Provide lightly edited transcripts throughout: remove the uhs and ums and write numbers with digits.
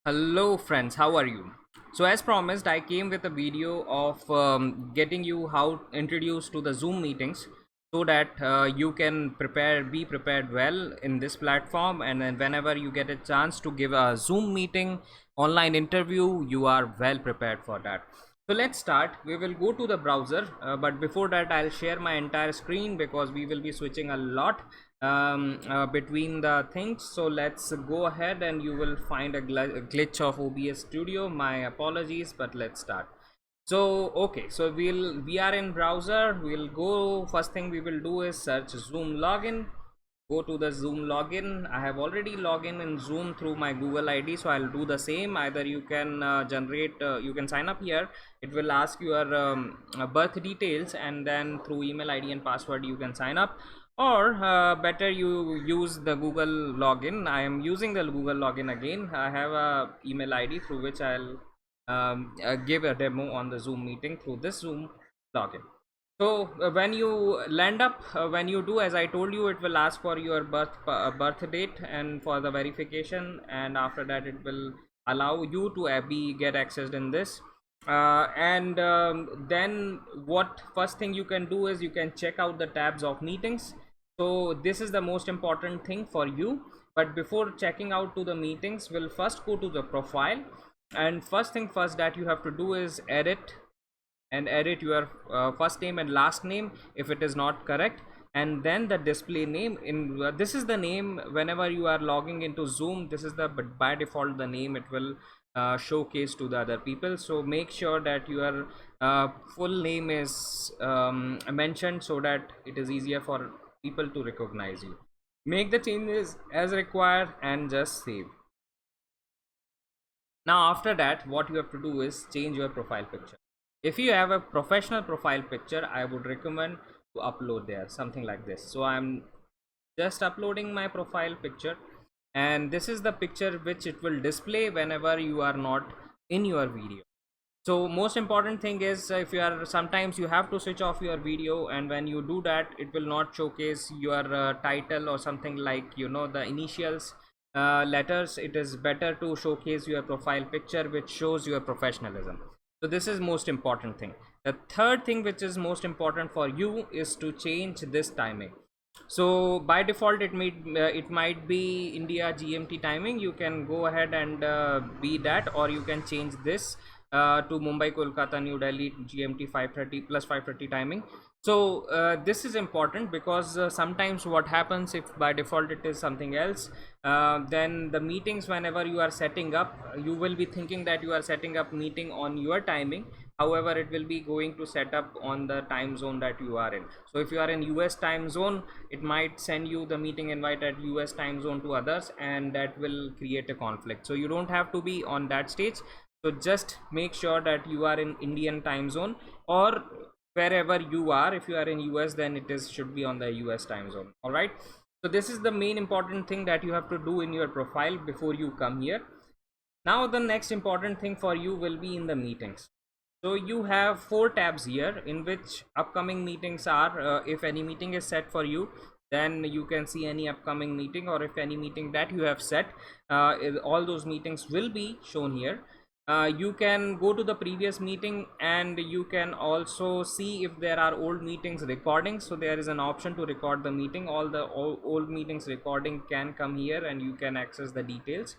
Hello friends, how are you? So as promised, I came with a video of getting you how introduced to the Zoom meetings so that you can be prepared well in this platform, and then whenever you get a chance to give a Zoom meeting online interview, you are well prepared for that. So let's start. We will go to the browser, but before that I'll share my entire screen because we will be switching a lot between the things. So let's go ahead and you will find a glitch of OBS Studio. My apologies, but let's start. So okay, so we are in browser. We'll go, first thing we will do is search Zoom login. Go to the Zoom login. I have already logged in Zoom through my Google ID, so I'll do the same. Either you can you can sign up here. It will ask your birth details, and then through email ID and password you can sign up, or better you use the Google login. I am using the Google login again. I have a email ID through which I'll give a demo on the Zoom meeting through this Zoom login. So when you land up, when you do as I told you, it will ask for your birth date and for the verification, and after that it will allow you to be get accessed in this. And then what first thing you can do is you can check out the tabs of meetings. So this is the most important thing for you. But before checking out to the meetings, we'll first go to the profile, and first thing first that you have to do is edit your first name and last name if it is not correct, and then the display name in this is the name whenever you are logging into Zoom. This is the but by default the name it will showcase to the other people. So make sure that your full name is mentioned so that it is easier for people to recognize you. Make the changes as required and just save. Now after that, what you have to do is change your profile picture. If you have a professional profile picture, I would recommend to upload there something like this. So I'm just uploading my profile picture, and this is the picture which it will display whenever you are not in your video. So most important thing is, if you are, sometimes you have to switch off your video, and when you do that it will not showcase your title or something like the initials, letters. It is better to showcase your profile picture which shows your professionalism. So this is most important thing. The third thing which is most important for you is to change this timing. So by default it might be India GMT timing. You can go ahead and be that, or you can change this to Mumbai, Kolkata, New Delhi GMT 5:30 plus 5:30 timing. So this is important because sometimes what happens, if by default it is something else, then the meetings whenever you are setting up, you will be thinking that you are setting up meeting on your timing. However, it will be going to set up on the time zone that you are in. So if you are in US time zone, it might send you the meeting invite at US time zone to others, and that will create a conflict. So you don't have to be on that stage. So just make sure that you are in Indian time zone, or wherever you are. If you are in US, then it is should be on the US time zone. All right. So this is the main important thing that you have to do in your profile before you come here. Now the next important thing for you will be in the meetings. So you have 4 tabs here in which upcoming meetings are. If any meeting is set for you, then you can see any upcoming meeting, or if any meeting that you have set, all those meetings will be shown here. You can go to the previous meeting, and you can also see if there are old meetings recordings. So there is an option to record the meeting. All the old meetings recording can come here, and you can access the details.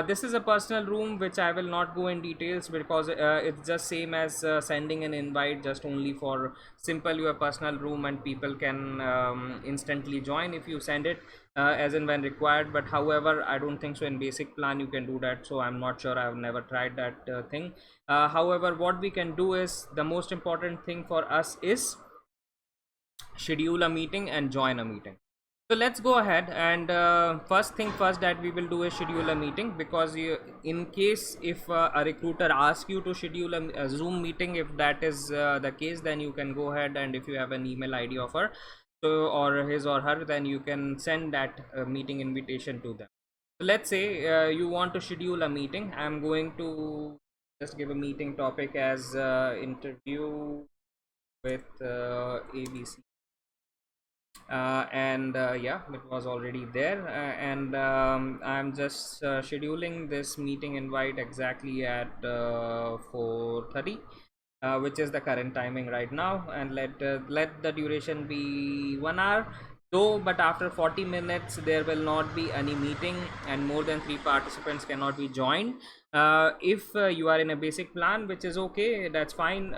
This is a personal room which I will not go in details because it's just same as sending an invite, just only for simple your personal room, and people can instantly join if you send it as and when required. But however, I don't think so in basic plan you can do that, so I'm not sure. I've never tried that thing. However, what we can do is, the most important thing for us is schedule a meeting and join a meeting. So let's go ahead, and first thing first that we will do is schedule a meeting, because in case if a recruiter asks you to schedule a Zoom meeting, if that is the case, then you can go ahead, and if you have an email ID of her, so or his or her, then you can send that meeting invitation to them. So let's say you want to schedule a meeting. I'm going to just give a meeting topic as interview with ABC. Yeah, it was already there, and I'm just scheduling this meeting invite exactly at 4:30, which is the current timing right now, and let the duration be 1 hour though. But after 40 minutes there will not be any meeting, and more than 3 participants cannot be joined. If you are in a basic plan, which is okay, that's fine.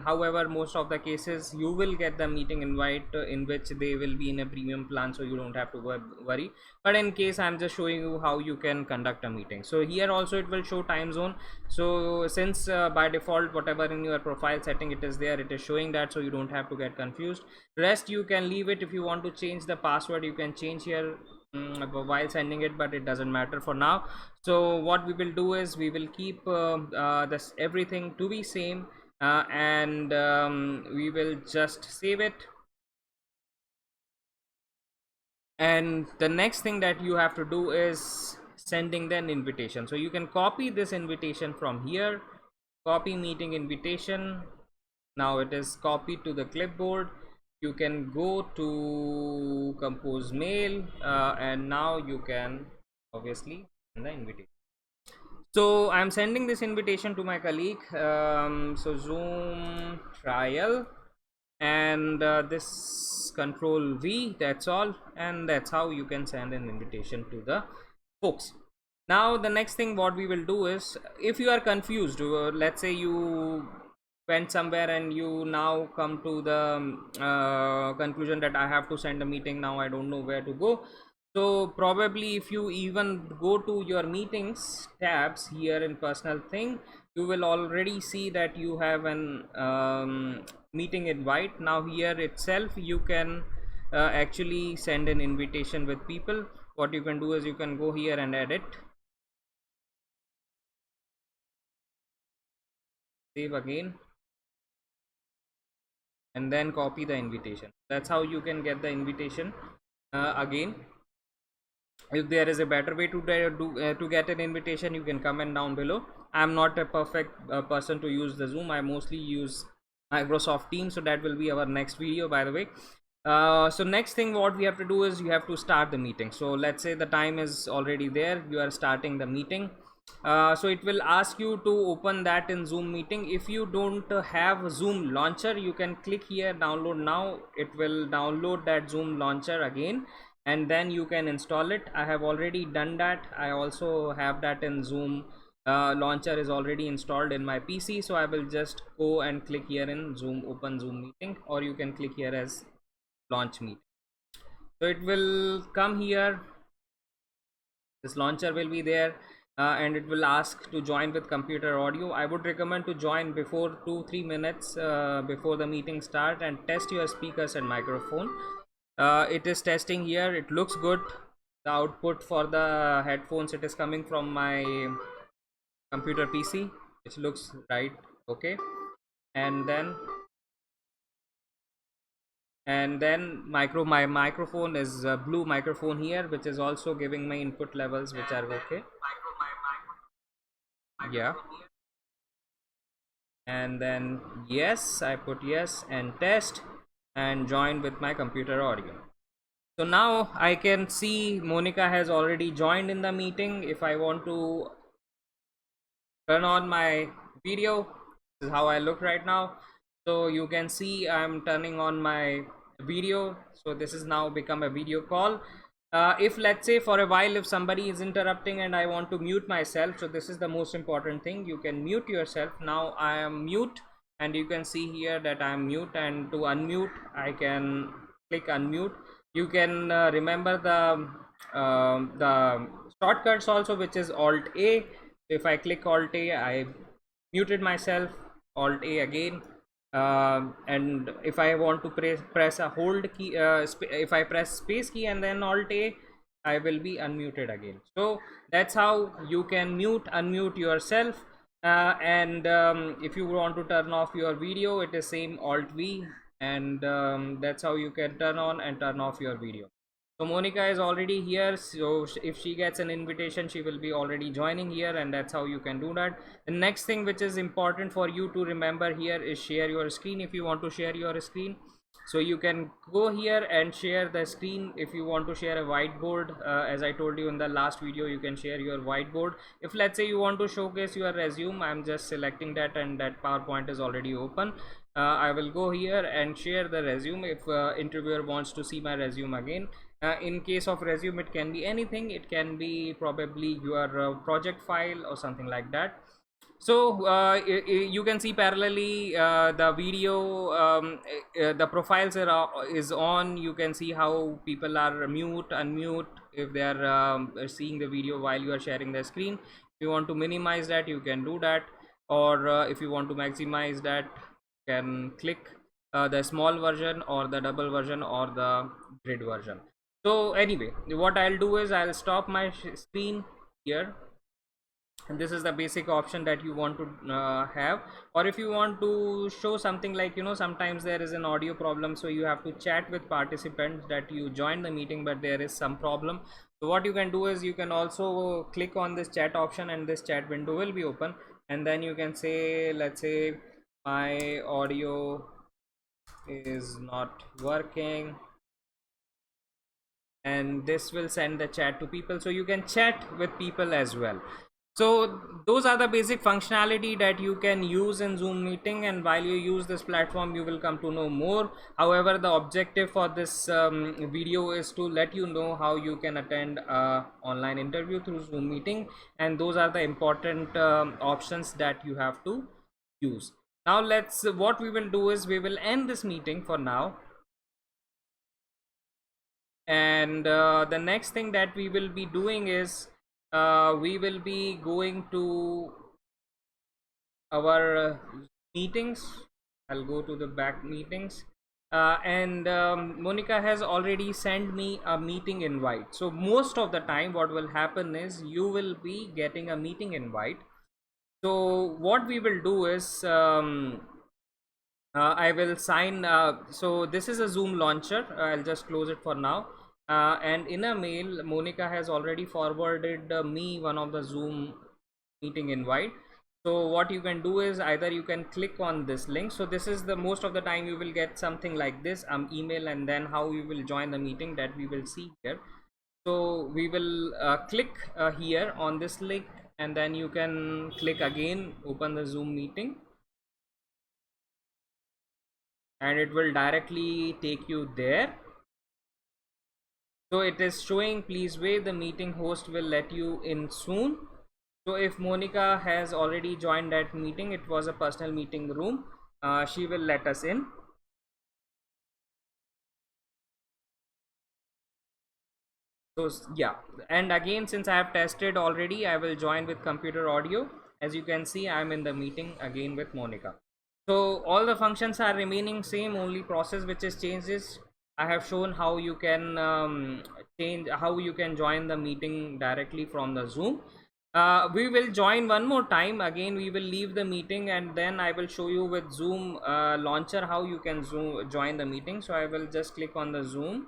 However, most of the cases you will get the meeting invite in which they will be in a premium plan, so you don't have to worry. But in case, I'm just showing you how you can conduct a meeting. So here also it will show time zone. So since by default whatever in your profile setting it is there, it is showing that, so you don't have to get confused. Rest you can leave it. If you want to change the password, you can change here while sending it, but it doesn't matter for now. So what we will do is we will keep this everything to be same, and we will just save it. And the next thing that you have to do is sending an invitation. So you can copy this invitation from here, copy meeting invitation. Now it is copied to the clipboard. You can go to compose mail, and now you can obviously send the invitation. So I'm sending this invitation to my colleague. So Zoom trial, and this control V, that's all, and that's how you can send an invitation to the folks. Now the next thing what we will do is, if you are confused, let's say you went somewhere and you now come to the conclusion that I have to send a meeting, now I don't know where to go. So probably if you even go to your meetings tabs here in personal thing, you will already see that you have an meeting invite. Now here itself you can actually send an invitation with people. What you can do is you can go here and edit, save again, and then copy the invitation. That's how you can get the invitation again. If there is a better way to get an invitation, you can comment down below. I'm not a perfect person to use the Zoom. I mostly use Microsoft Teams, so that will be our next video, by the way. So next thing what we have to do is you have to start the meeting. So let's say the time is already there, you are starting the meeting. So it will ask you to open that in Zoom meeting. If you don't have Zoom launcher, you can click here, download now. It will download that Zoom launcher again, and then you can install it. I have already done that. I also have that in Zoom launcher is already installed in my PC. So I will just go and click here in Zoom, open Zoom meeting, or you can click here as launch meeting. So it will come here, this launcher will be there, and it will ask to join with computer audio. I would recommend to join before 2-3 minutes before the meeting start, and test your speakers and microphone. It is testing here, it looks good. The output for the headphones, it is coming from my computer PC, which looks right, okay. And then my microphone is blue microphone here, which is also giving my input levels, which are okay. Yeah, and then yes, I put yes and test and join with my computer audio. So now I can see Monica has already joined in the meeting. If I want to turn on my video, this is how I look right now. So you can see I'm turning on my video. So this is now become a video call. If let's say for a while if somebody is interrupting and I want to mute myself, so this is the most important thing, you can mute yourself. Now I am mute, and you can see here that I am mute, and to unmute I can click unmute. You can remember the shortcuts also, which is Alt A. If I click Alt A, I muted myself. Alt A again, and if I want to press a hold key, if I press space key and then Alt A, I will be unmuted again. So that's how you can unmute yourself. And if you want to turn off your video, it is same Alt V, and that's how you can turn on and turn off your video. So Monica is already here, so if she gets an invitation, she will be already joining here, and that's how you can do that. The next thing which is important for you to remember here is share your screen. If you want to share your screen, So you can go here and share the screen. If you want to share a whiteboard, as I told you in the last video, you can share your whiteboard. If let's say you want to showcase your resume, I'm just selecting that, and that PowerPoint is already open. I will go here and share the resume if interviewer wants to see my resume again. In case of resume, it can be anything. It can be probably your project file or something like that. So you can see parallelly the video, the profiles is on. You can see how people are mute, unmute if they are seeing the video while you are sharing the screen. If you want to minimize that, you can do that, or if you want to maximize that, you can click the small version or the double version or the grid version. So anyway, what I'll do is I'll stop my screen here, and this is the basic option that you want to have. Or if you want to show something like, sometimes there is an audio problem, so you have to chat with participants that you joined the meeting but there is some problem. So what you can do is you can also click on this chat option, and this chat window will be open, and then you can say, let's say my audio is not working, and this will send the chat to people, so you can chat with people as well. So those are the basic functionality that you can use in Zoom meeting, and while you use this platform you will come to know more. However, the objective for this video is to let you know how you can attend a online interview through Zoom meeting, and those are the important options that you have to use. Now what we will do is we will end this meeting for now, and the next thing that we will be doing is we will be going to our meetings. I'll go to the back meetings, and Monica has already sent me a meeting invite. So most of the time what will happen is you will be getting a meeting invite. So what we will do is I will sign. So this is a Zoom launcher. I'll just close it for now. And in a mail, Monica has already forwarded me one of the Zoom meeting invite. So what you can do is either you can click on this link. So this is the most of the time you will get something like this email, and then how you will join the meeting, that we will see here. So we will click here on this link, and then you can click again, open the Zoom meeting, and it will directly take you there. So it is showing, please wait, the meeting host will let you in soon. So if Monica has already joined that meeting, it was a personal meeting room, she will let us in. So yeah, and again, since I have tested already, I will join with computer audio. As you can see, I'm in the meeting again with Monica. So all the functions are remaining same, only process which is changes. I have shown how you can how you can join the meeting directly from the Zoom. We will join one more time. Again, we will leave the meeting, and then I will show you with Zoom launcher how you can join the meeting. So I will just click on the Zoom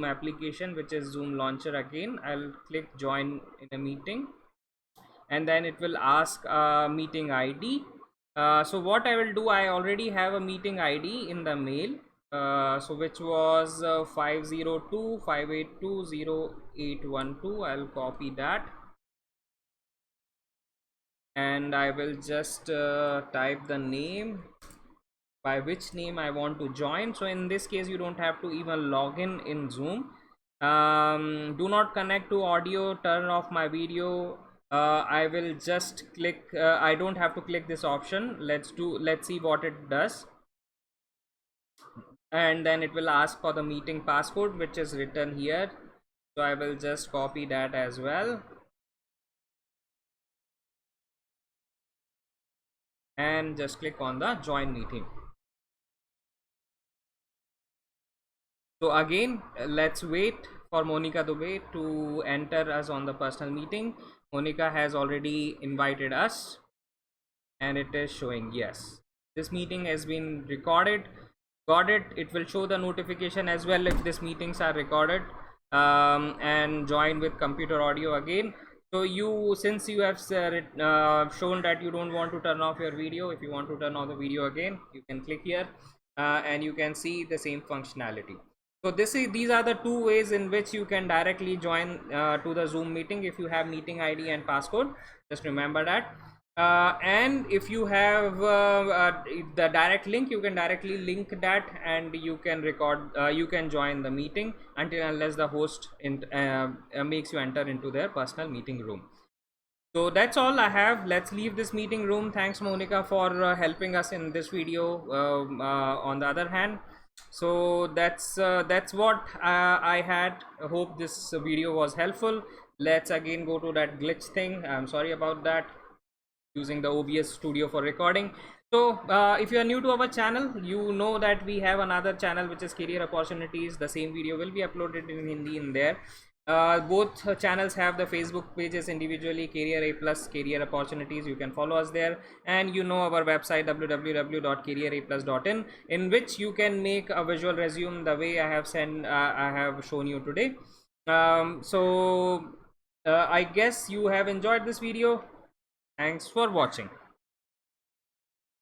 application, which is Zoom launcher. Again, I'll click join in a meeting, and then it will ask meeting ID. So what I will do, I already have a meeting ID in the mail, so which was 502-582-0812. I'll copy that, and I will just type the name, by which name I want to join. So in this case, you don't have to even log in Zoom. Do not connect to audio, turn off my video. I will just click, I don't have to click this option. Let's see what it does. And then it will ask for the meeting passcode, which is written here. So I will just copy that as well, and just click on the join meeting. So again, let's wait for Monica Dubey to enter us on the personal meeting. Monica has already invited us, and it is showing yes, this meeting has been recorded. Got it. It will show the notification as well if these meetings are recorded, and join with computer audio again. So since you have shown that you don't want to turn off your video, if you want to turn off the video again, you can click here. and you can see the same functionality. So these are the two ways in which you can directly join to the Zoom meeting. If you have meeting ID and passcode, just remember that. And if you have the direct link, you can directly link that, and you can record, you can join the meeting unless the host makes you enter into their personal meeting room. So that's all I have. Let's leave this meeting room. Thanks, Monica, for helping us in this video. On the other hand, so that's what I had. I hope this video was helpful. Let's again go to that glitch thing. I'm sorry about that. Using the OBS studio for recording. So if you are new to our channel, you know that we have another channel which is Career Opportunities. The same video will be uploaded in Hindi in there. Both channels have the Facebook pages individually, Career A Plus, Career Opportunities. You can follow us there, and you know our website www.careeraplus.in, in which you can make a visual resume the way I have shown you today. I guess you have enjoyed this video. Thanks for watching.